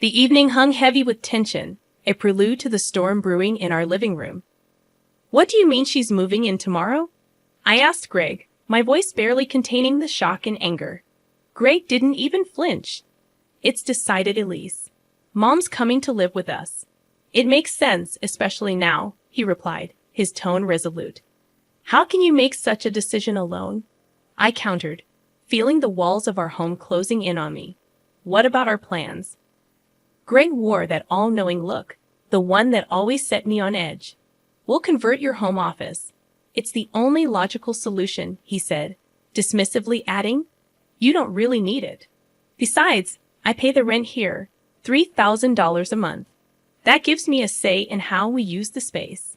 The evening hung heavy with tension, a prelude to the storm brewing in our living room. "What do you mean she's moving in tomorrow?" I asked Greg, my voice barely containing the shock and anger. Greg didn't even flinch. "It's decided, Elise. Mom's coming to live with us." "It makes sense, especially now," he replied, his tone resolute. "How can you make such a decision alone?" I countered, feeling the walls of our home closing in on me. "What about our plans?" Greg wore that all-knowing look, the one that always set me on edge. "We'll convert your home office. It's the only logical solution," he said, dismissively adding, "You don't really need it. Besides, I pay the rent here, $3,000 a month. That gives me a say in how we use the space."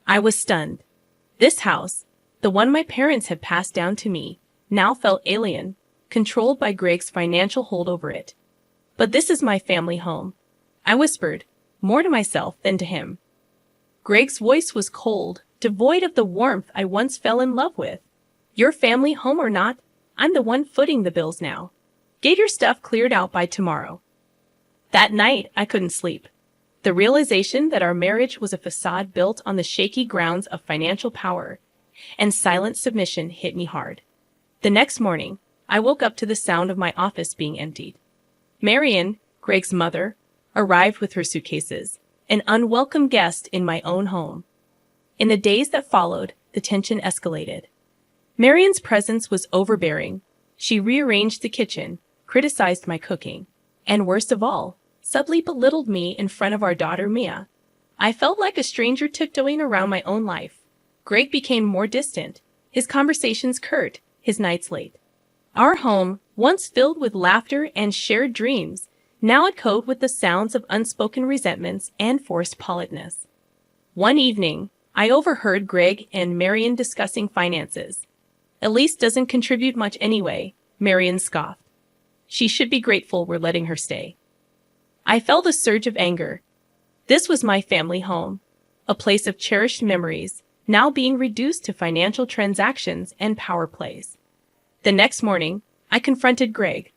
I was stunned. This house, the one my parents had passed down to me, now felt alien, controlled by Greg's financial hold over it. "But this is my family home," I whispered, more to myself than to him. Greg's voice was cold, devoid of the warmth I once fell in love with. "Your family home or not, I'm the one footing the bills now. Get your stuff cleared out by tomorrow." That night, I couldn't sleep. The realization that our marriage was a facade built on the shaky grounds of financial power and silent submission hit me hard. The next morning, I woke up to the sound of my office being emptied. Marion, Greg's mother, arrived with her suitcases, an unwelcome guest in my own home. In the days that followed, the tension escalated. Marion's presence was overbearing. She rearranged the kitchen, criticized my cooking, and worst of all, subtly belittled me in front of our daughter Mia. I felt like a stranger tiptoeing around my own life. Greg became more distant, his conversations curt, his nights late. Our home, once filled with laughter and shared dreams, now echoed with the sounds of unspoken resentments and forced politeness. One evening, I overheard Greg and Marion discussing finances. "Elise doesn't contribute much anyway," Marion scoffed. "She should be grateful we're letting her stay." I felt a surge of anger. This was my family home, a place of cherished memories, now being reduced to financial transactions and power plays. The next morning, I confronted Greg.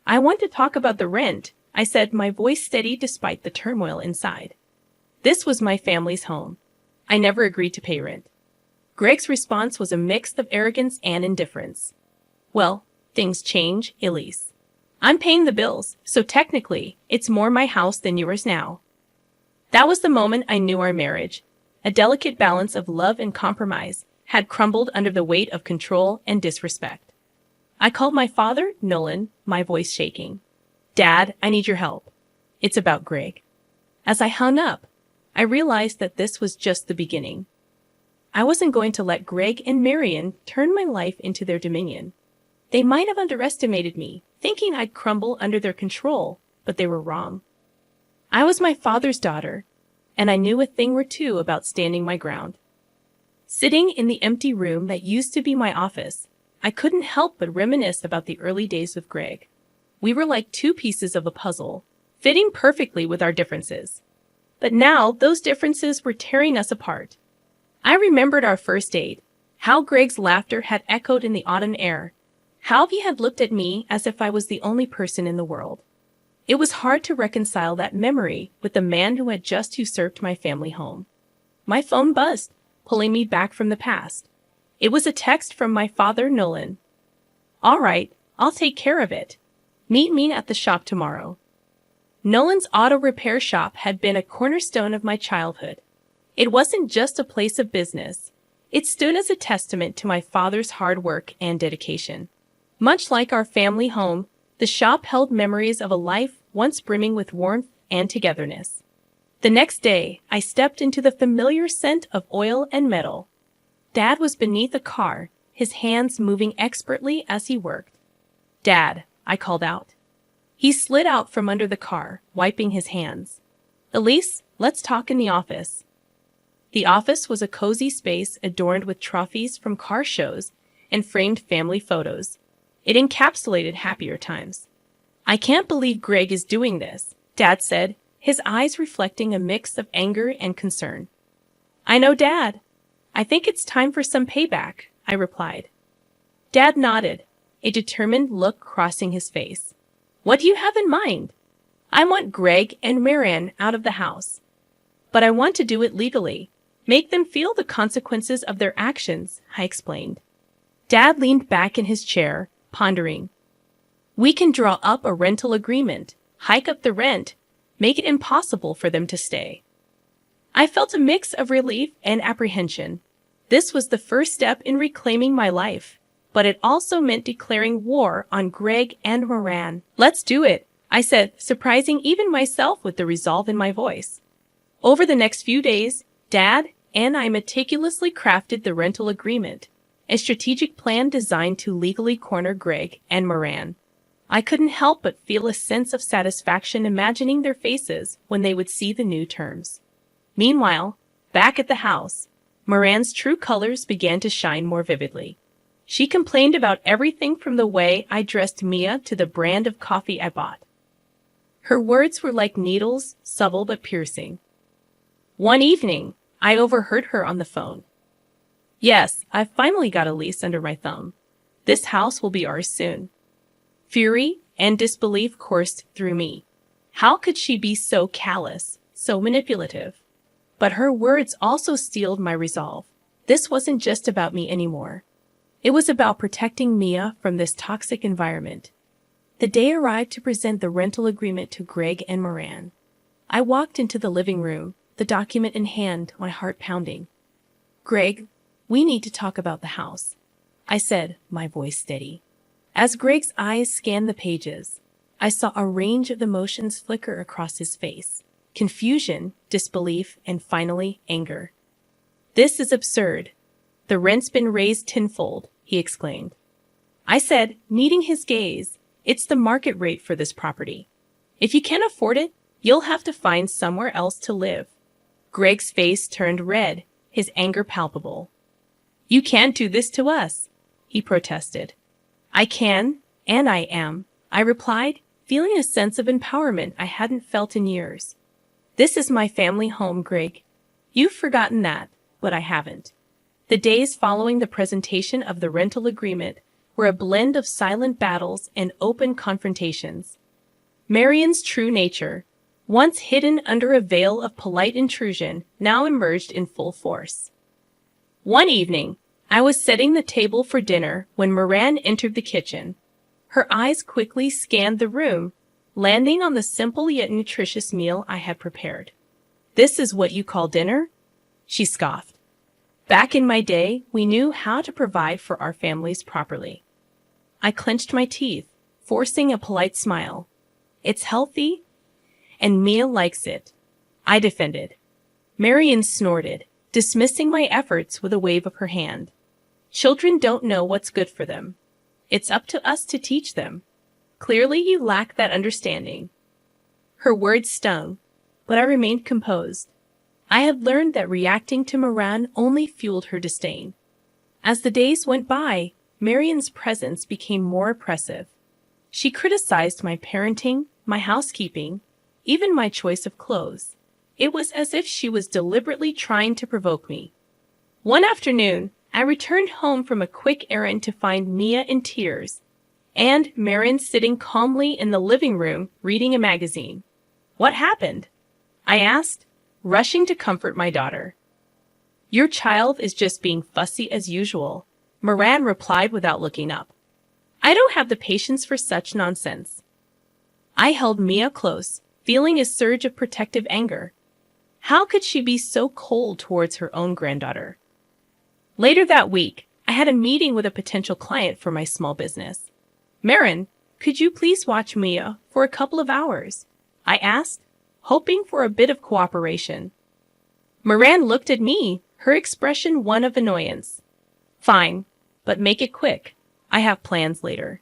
"I want to talk about the rent," I said, my voice steady despite the turmoil inside. This was my family's home. I never agreed to pay rent. Greg's response was a mix of arrogance and indifference. "Well, things change, Elise. I'm paying the bills, so technically, it's more my house than yours now." That was the moment I knew our marriage, a delicate balance of love and compromise, had crumbled under the weight of control and disrespect. I called my father, Nolan, my voice shaking. "Dad, I need your help. It's about Greg." As I hung up, I realized that this was just the beginning. I wasn't going to let Greg and Marion turn my life into their dominion. They might have underestimated me, thinking I'd crumble under their control, but they were wrong. I was my father's daughter, and I knew a thing or two about standing my ground. Sitting in the empty room that used to be my office, I couldn't help but reminisce about the early days with Greg. We were like two pieces of a puzzle, fitting perfectly with our differences. But now those differences were tearing us apart. I remembered our first date, how Greg's laughter had echoed in the autumn air, how he had looked at me as if I was the only person in the world. It was hard to reconcile that memory with the man who had just usurped my family home. My phone buzzed, pulling me back from the past. It was a text from my father, Nolan. "All right, I'll take care of it. Meet me at the shop tomorrow." Nolan's auto repair shop had been a cornerstone of my childhood. It wasn't just a place of business. It stood as a testament to my father's hard work and dedication. Much like our family home, the shop held memories of a life once brimming with warmth and togetherness. The next day, I stepped into the familiar scent of oil and metal. Dad was beneath a car, his hands moving expertly as he worked. "Dad," I called out. He slid out from under the car, wiping his hands. "Elise, let's talk in the office." The office was a cozy space adorned with trophies from car shows and framed family photos. It encapsulated happier times. "I can't believe Greg is doing this," Dad said, his eyes reflecting a mix of anger and concern. "I know, Dad. I think it's time for some payback," I replied. Dad nodded, a determined look crossing his face. "What do you have in mind?" I want Greg and Marianne out of the house. But I want to do it legally. Make them feel the consequences of their actions, I explained. Dad leaned back in his chair, pondering. We can draw up a rental agreement, hike up the rent, make it impossible for them to stay. I felt a mix of relief and apprehension. This was the first step in reclaiming my life, but it also meant declaring war on Greg and Moran. Let's do it, I said, surprising even myself with the resolve in my voice. Over the next few days, Dad and I meticulously crafted the rental agreement, a strategic plan designed to legally corner Greg and Moran. I couldn't help but feel a sense of satisfaction imagining their faces when they would see the new terms. Meanwhile, back at the house, Moran's true colors began to shine more vividly. She complained about everything from the way I dressed Mia to the brand of coffee I bought. Her words were like needles, subtle but piercing. One evening, I overheard her on the phone. Yes, I've finally got a lease under my thumb. This house will be ours soon. Fury and disbelief coursed through me. How could she be so callous, so manipulative? But her words also steeled my resolve. This wasn't just about me anymore. It was about protecting Mia from this toxic environment. The day arrived to present the rental agreement to Greg and Moran. I walked into the living room, the document in hand, my heart pounding. Greg, we need to talk about the house, I said, my voice steady. As Greg's eyes scanned the pages, I saw a range of emotions flicker across his face. Confusion, disbelief, and finally, anger. This is absurd. The rent's been raised tenfold, he exclaimed. I said, meeting his gaze, it's the market rate for this property. If you can't afford it, you'll have to find somewhere else to live. Greg's face turned red, his anger palpable. You can't do this to us, he protested. I can, and I am, I replied, feeling a sense of empowerment I hadn't felt in years. This is my family home, Greg. You've forgotten that, but I haven't. The days following the presentation of the rental agreement were a blend of silent battles and open confrontations. Marian's true nature, once hidden under a veil of polite intrusion, now emerged in full force. One evening, I was setting the table for dinner when Moran entered the kitchen. Her eyes quickly scanned the room, landing on the simple yet nutritious meal I had prepared. This is what you call dinner? She scoffed. Back in my day, we knew how to provide for our families properly. I clenched my teeth, forcing a polite smile. It's healthy, and Mia likes it, I defended. Marian snorted, dismissing my efforts with a wave of her hand. Children don't know what's good for them. It's up to us to teach them. Clearly you lack that understanding. Her words stung, but I remained composed. I had learned that reacting to Moran only fueled her disdain. As the days went by, Marian's presence became more oppressive. She criticized my parenting, my housekeeping, even my choice of clothes. It was as if she was deliberately trying to provoke me. One afternoon, I returned home from a quick errand to find Mia in tears, and Marian sitting calmly in the living room reading a magazine. What happened? I asked, rushing to comfort my daughter. Your child is just being fussy as usual, Moran replied without looking up. I don't have the patience for such nonsense. I held Mia close, feeling a surge of protective anger. How could she be so cold towards her own granddaughter? Later that week, I had a meeting with a potential client for my small business. Marin, could you please watch Mia for a couple of hours? I asked, hoping for a bit of cooperation. Moran looked at me, her expression one of annoyance. Fine, but make it quick. I have plans later.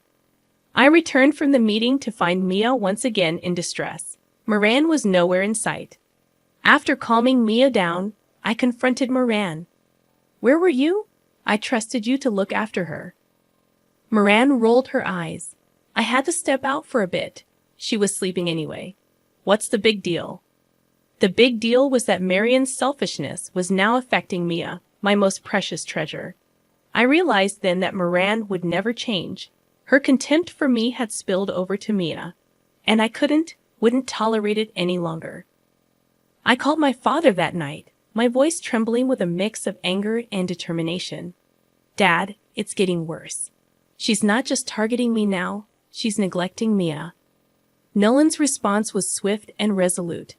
I returned from the meeting to find Mia once again in distress. Moran was nowhere in sight. After calming Mia down, I confronted Moran. Where were you? I trusted you to look after her. Moran rolled her eyes. I had to step out for a bit. She was sleeping anyway. What's the big deal? The big deal was that Marian's selfishness was now affecting Mia, my most precious treasure. I realized then that Moran would never change. Her contempt for me had spilled over to Mia, and I couldn't wouldn't tolerate it any longer. I called my father that night, my voice trembling with a mix of anger and determination. Dad, it's getting worse. She's not just targeting me now, she's neglecting Mia. Nolan's response was swift and resolute.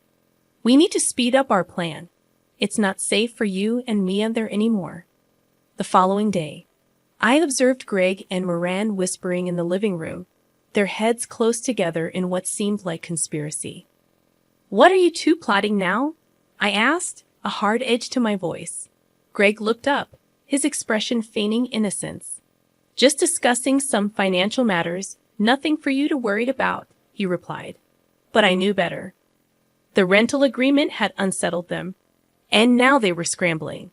We need to speed up our plan. It's not safe for you and Mia there anymore. The following day, I observed Greg and Moran whispering in the living room, their heads close together in what seemed like conspiracy. What are you two plotting now? I asked, a hard edge to my voice. Greg looked up, his expression feigning innocence. Just discussing some financial matters, nothing for you to worry about, he replied. But I knew better. The rental agreement had unsettled them, and now they were scrambling.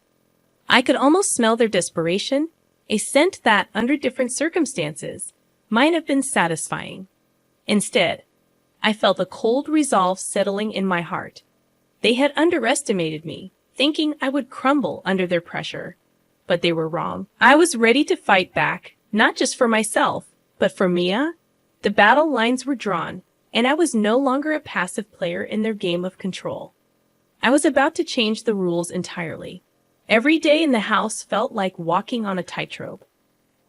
I could almost smell their desperation, a scent that, under different circumstances, might have been satisfying. Instead, I felt a cold resolve settling in my heart. They had underestimated me, thinking I would crumble under their pressure. But they were wrong. I was ready to fight back, not just for myself, but for Mia. The battle lines were drawn, and I was no longer a passive player in their game of control. I was about to change the rules entirely. Every day in the house felt like walking on a tightrope.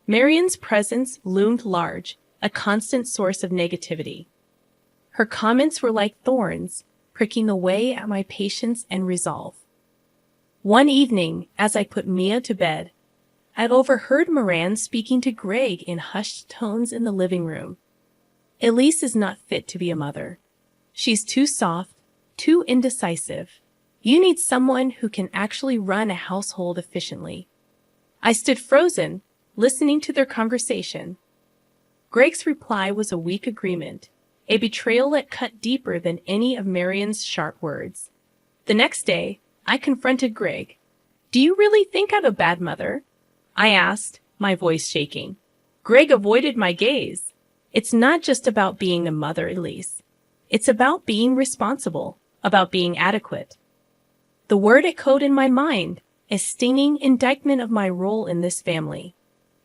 Marion's presence loomed large, a constant source of negativity. Her comments were like thorns, pricking away at my patience and resolve. One evening, as I put Mia to bed, I'd overheard Moran speaking to Greg in hushed tones in the living room. Elise is not fit to be a mother. She's too soft, too indecisive. You need someone who can actually run a household efficiently. I stood frozen, listening to their conversation. Greg's reply was a weak agreement, a betrayal that cut deeper than any of Marion's sharp words. The next day, I confronted Greg. Do you really think I'm a bad mother? I asked, my voice shaking. Greg avoided my gaze. It's not just about being a mother, Elise. It's about being responsible, about being adequate. The word echoed in my mind, a stinging indictment of my role in this family.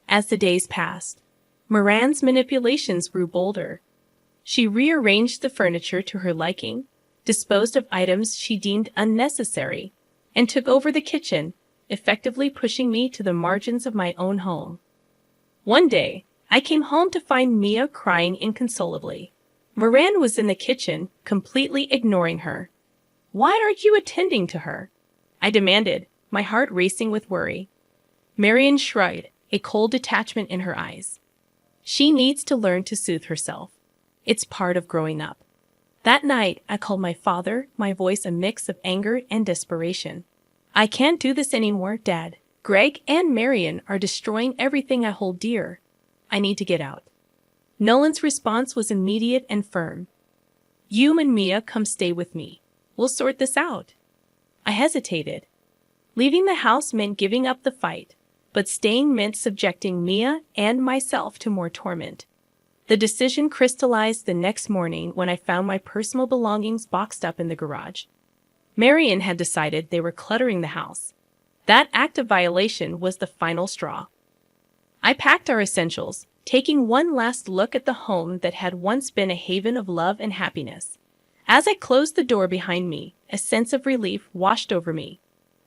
As the days passed, Moran's manipulations grew bolder. She rearranged the furniture to her liking, disposed of items she deemed unnecessary, and took over the kitchen, effectively pushing me to the margins of my own home. One day, I came home to find Mia crying inconsolably. Moran was in the kitchen, completely ignoring her. Why aren't you attending to her? I demanded, my heart racing with worry. Marion shrugged, a cold detachment in her eyes. She needs to learn to soothe herself. It's part of growing up. That night, I called my father, my voice a mix of anger and desperation. I can't do this anymore, Dad. Greg and Marion are destroying everything I hold dear. I need to get out. Nolan's response was immediate and firm. You and Mia come stay with me. We'll sort this out. I hesitated. Leaving the house meant giving up the fight, but staying meant subjecting Mia and myself to more torment. The decision crystallized the next morning when I found my personal belongings boxed up in the garage. Marion had decided they were cluttering the house. That act of violation was the final straw. I packed our essentials, taking one last look at the home that had once been a haven of love and happiness. As I closed the door behind me, a sense of relief washed over me.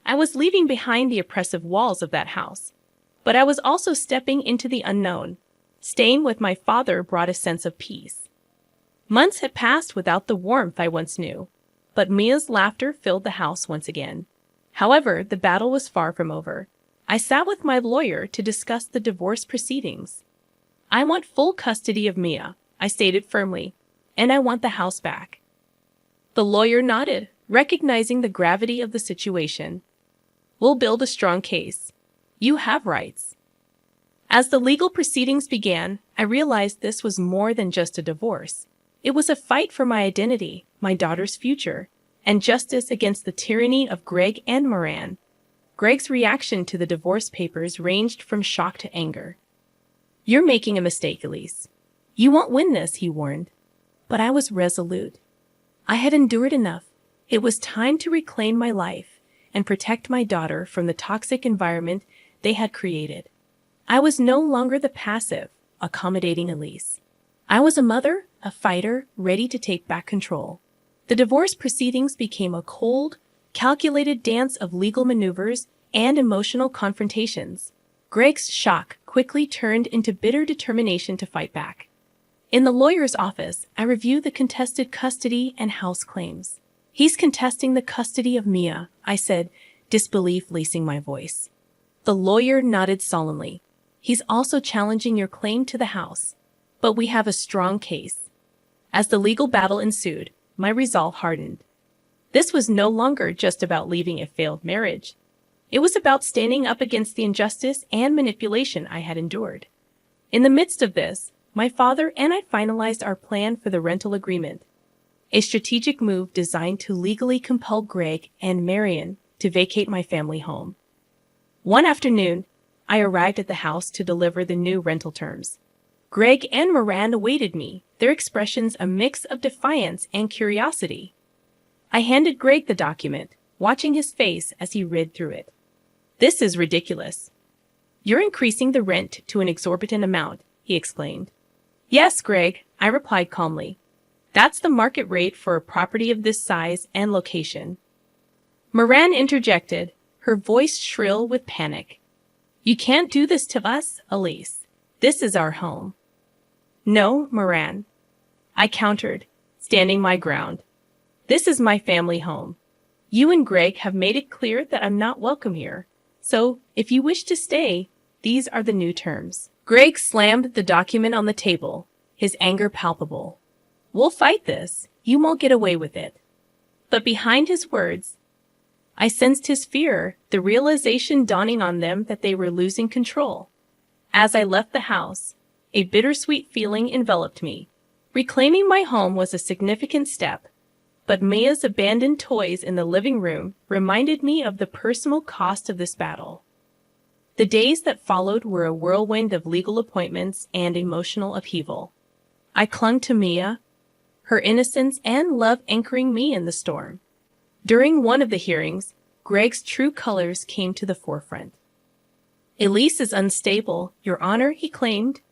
I was leaving behind the oppressive walls of that house, but I was also stepping into the unknown. Staying with my father brought a sense of peace. Months had passed without the warmth I once knew, but Mia's laughter filled the house once again. However, the battle was far from over. I sat with my lawyer to discuss the divorce proceedings. I want full custody of Mia, I stated firmly, and I want the house back. The lawyer nodded, recognizing the gravity of the situation. We'll build a strong case. You have rights. As the legal proceedings began, I realized this was more than just a divorce. It was a fight for my identity, my daughter's future, and justice against the tyranny of Greg and Moran. Greg's reaction to the divorce papers ranged from shock to anger. You're making a mistake, Elise. You won't win this, he warned. But I was resolute. I had endured enough. It was time to reclaim my life and protect my daughter from the toxic environment they had created. I was no longer the passive, accommodating Elise. I was a mother, a fighter ready to take back control. The divorce proceedings became a cold, calculated dance of legal maneuvers and emotional confrontations. Greg's shock quickly turned into bitter determination to fight back. In the lawyer's office, I reviewed the contested custody and house claims. "He's contesting the custody of Mia," I said, disbelief lacing my voice. The lawyer nodded solemnly. "He's also challenging your claim to the house. But we have a strong case." As the legal battle ensued, my resolve hardened. This was no longer just about leaving a failed marriage. It was about standing up against the injustice and manipulation I had endured. In the midst of this, my father and I finalized our plan for the rental agreement, a strategic move designed to legally compel Greg and Marian to vacate my family home. One afternoon, I arrived at the house to deliver the new rental terms. Greg and Moran awaited me, their expressions a mix of defiance and curiosity. I handed Greg the document, watching his face as he read through it. "This is ridiculous. You're increasing the rent to an exorbitant amount," he explained. "Yes, Greg," I replied calmly. "That's the market rate for a property of this size and location." Moran interjected, her voice shrill with panic. "You can't do this to us, Elise. This is our home." "No, Moran," I countered, standing my ground. "This is my family home. You and Greg have made it clear that I'm not welcome here. So, if you wish to stay, these are the new terms." Greg slammed the document on the table, his anger palpable. "We'll fight this. You won't get away with it." But behind his words, I sensed his fear, the realization dawning on them that they were losing control. As I left the house, a bittersweet feeling enveloped me. Reclaiming my home was a significant step, but Mia's abandoned toys in the living room reminded me of the personal cost of this battle. The days that followed were a whirlwind of legal appointments and emotional upheaval. I clung to Mia, her innocence and love anchoring me in the storm. During one of the hearings, Greg's true colors came to the forefront. "Elise is unstable, Your Honor," he claimed.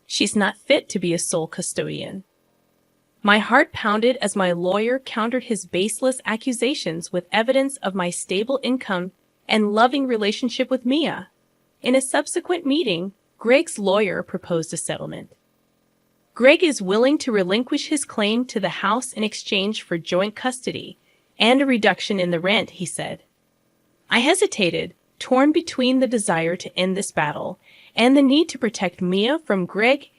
"She's not fit to be a sole custodian." My heart pounded as my lawyer countered his baseless accusations with evidence of my stable income and loving relationship with Mia. In a subsequent meeting, Greg's lawyer proposed a settlement. Greg is willing to relinquish his claim to the house in exchange for joint custody and a reduction in the rent, he said. I hesitated, torn between the desire to end this battle and the need to protect Mia from Greg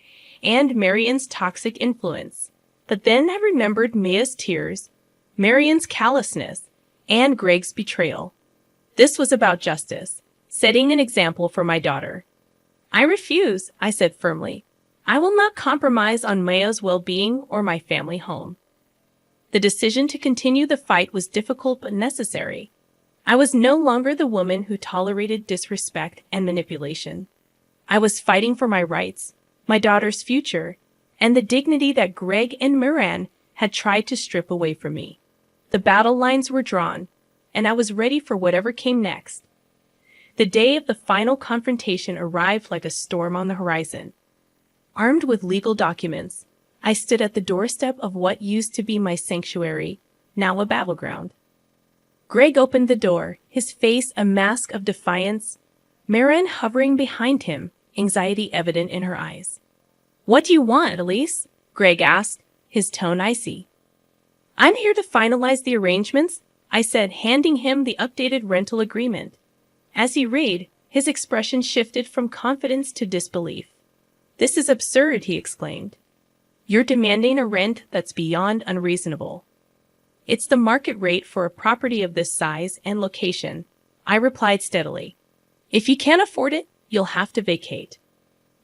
and Marian's toxic influence. But then I remembered Mia's tears, Marian's callousness, and Greg's betrayal. This was about justice, setting an example for my daughter. "I refuse," I said firmly. "I will not compromise on Mia's well-being or my family home." The decision to continue the fight was difficult but necessary. I was no longer the woman who tolerated disrespect and manipulation. I was fighting for my rights, my daughter's future, and the dignity that Greg and Moran had tried to strip away from me. The battle lines were drawn, and I was ready for whatever came next. The day of the final confrontation arrived like a storm on the horizon. Armed with legal documents, I stood at the doorstep of what used to be my sanctuary, now a battleground. Greg opened the door, his face a mask of defiance, Marian hovering behind him, anxiety evident in her eyes. "What do you want, Elise?" Greg asked, his tone icy. "I'm here to finalize the arrangements," I said, handing him the updated rental agreement. As he read, his expression shifted from confidence to disbelief. "This is absurd," he exclaimed. "You're demanding a rent that's beyond unreasonable." "It's the market rate for a property of this size and location," I replied steadily. "If you can't afford it, you'll have to vacate."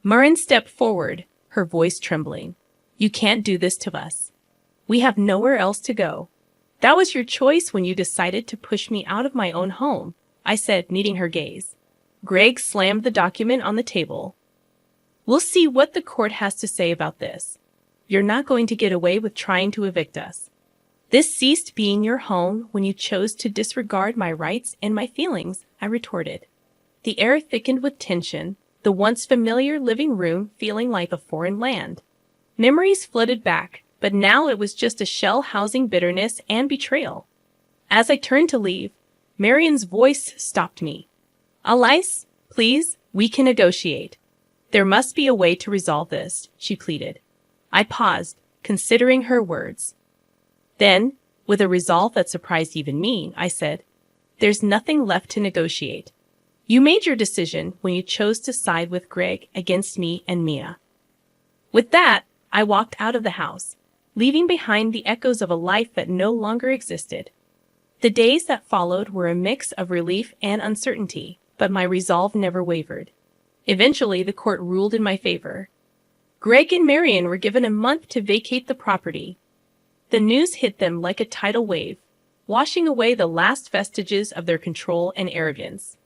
Marin stepped forward, her voice trembling. "You can't do this to us. We have nowhere else to go. That was your choice when you decided to push me out of my own home," I said, meeting her gaze. Greg slammed the document on the table. "We'll see what the court has to say about this. You're not going to get away with trying to evict us. This ceased being your home when you chose to disregard my rights and my feelings," I retorted. The air thickened with tension, the once familiar living room feeling like a foreign land. Memories flooded back, but now it was just a shell housing bitterness and betrayal. As I turned to leave, Marion's voice stopped me. Elise, please, we can negotiate. There must be a way to resolve this, she pleaded. I paused, considering her words. Then, with a resolve that surprised even me, I said, there's nothing left to negotiate. You made your decision when you chose to side with Greg against me and Mia. With that, I walked out of the house, leaving behind the echoes of a life that no longer existed. The days that followed were a mix of relief and uncertainty, but my resolve never wavered. Eventually, the court ruled in my favor. Greg and Marion were given a month to vacate the property. The news hit them like a tidal wave, washing away the last vestiges of their control and arrogance.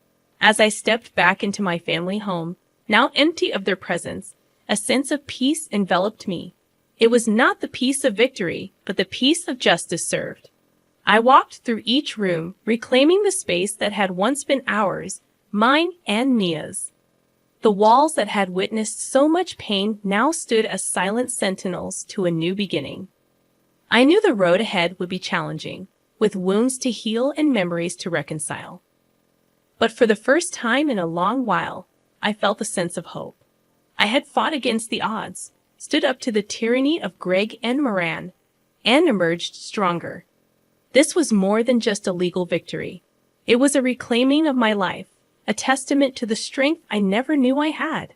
As I stepped back into my family home, now empty of their presence, a sense of peace enveloped me. It was not the peace of victory, but the peace of justice served. I walked through each room, reclaiming the space that had once been ours, mine and Mia's. The walls that had witnessed so much pain now stood as silent sentinels to a new beginning. I knew the road ahead would be challenging, with wounds to heal and memories to reconcile. But for the first time in a long while, I felt a sense of hope. I had fought against the odds, stood up to the tyranny of Greg and Moran, and emerged stronger. This was more than just a legal victory. It was a reclaiming of my life, a testament to the strength I never knew I had.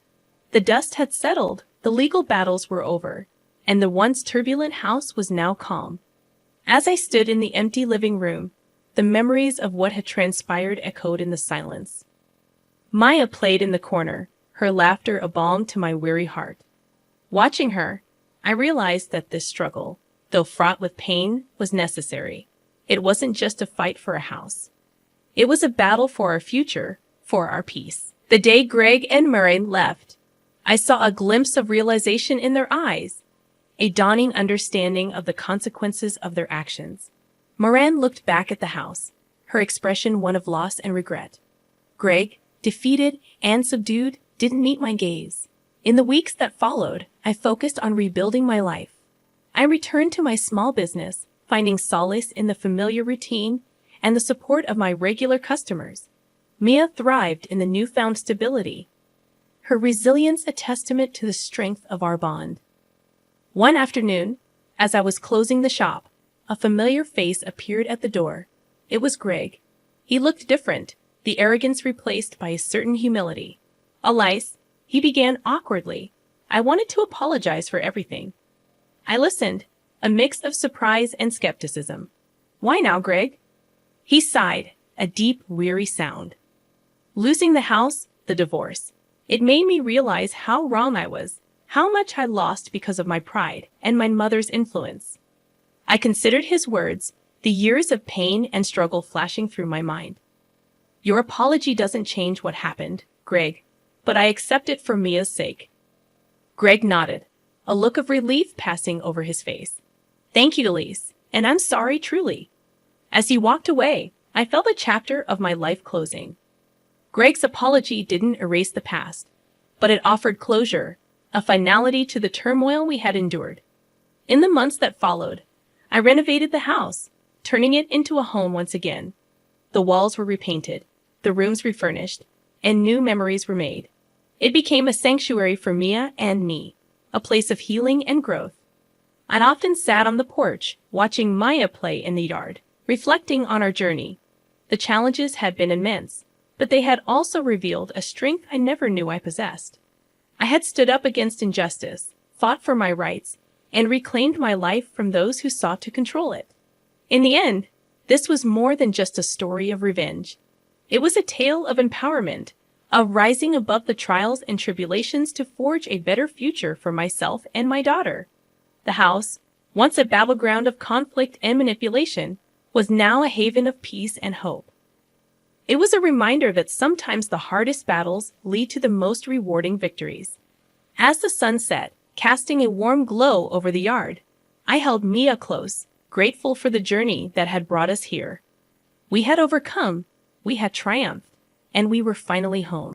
The dust had settled, the legal battles were over, and the once turbulent house was now calm. As I stood in the empty living room, the memories of what had transpired echoed in the silence. Maya played in the corner, her laughter a balm to my weary heart. Watching her, I realized that this struggle, though fraught with pain, was necessary. It wasn't just a fight for a house. It was a battle for our future, for our peace. The day Greg and Murray left, I saw a glimpse of realization in their eyes, a dawning understanding of the consequences of their actions. Moran looked back at the house, her expression one of loss and regret. Greg, defeated and subdued, didn't meet my gaze. In the weeks that followed, I focused on rebuilding my life. I returned to my small business, finding solace in the familiar routine and the support of my regular customers. Mia thrived in the newfound stability, her resilience a testament to the strength of our bond. One afternoon, as I was closing the shop, a familiar face appeared at the door. It was Greg. He looked different, the arrogance replaced by a certain humility. Elise, he began awkwardly. I wanted to apologize for everything. I listened, a mix of surprise and skepticism. Why now, Greg? He sighed, a deep, weary sound. Losing the house, the divorce. It made me realize how wrong I was, how much I lost because of my pride and my mother's influence. I considered his words, the years of pain and struggle flashing through my mind. Your apology doesn't change what happened, Greg, but I accept it for Mia's sake. Greg nodded, a look of relief passing over his face. Thank you, Elise, and I'm sorry truly. As he walked away, I felt a chapter of my life closing. Greg's apology didn't erase the past, but it offered closure, a finality to the turmoil we had endured. In the months that followed, I renovated the house, turning it into a home once again. The walls were repainted, the rooms refurnished, and new memories were made. It became a sanctuary for Mia and me, a place of healing and growth. I'd often sat on the porch, watching Maya play in the yard, reflecting on our journey. The challenges had been immense, but they had also revealed a strength I never knew I possessed. I had stood up against injustice, fought for my rights, and reclaimed my life from those who sought to control it. In the end, this was more than just a story of revenge. It was a tale of empowerment, of rising above the trials and tribulations to forge a better future for myself and my daughter. The house, once a battleground of conflict and manipulation, was now a haven of peace and hope. It was a reminder that sometimes the hardest battles lead to the most rewarding victories. As the sun set, casting a warm glow over the yard, I held Mia close, grateful for the journey that had brought us here. We had overcome, we had triumphed, and we were finally home.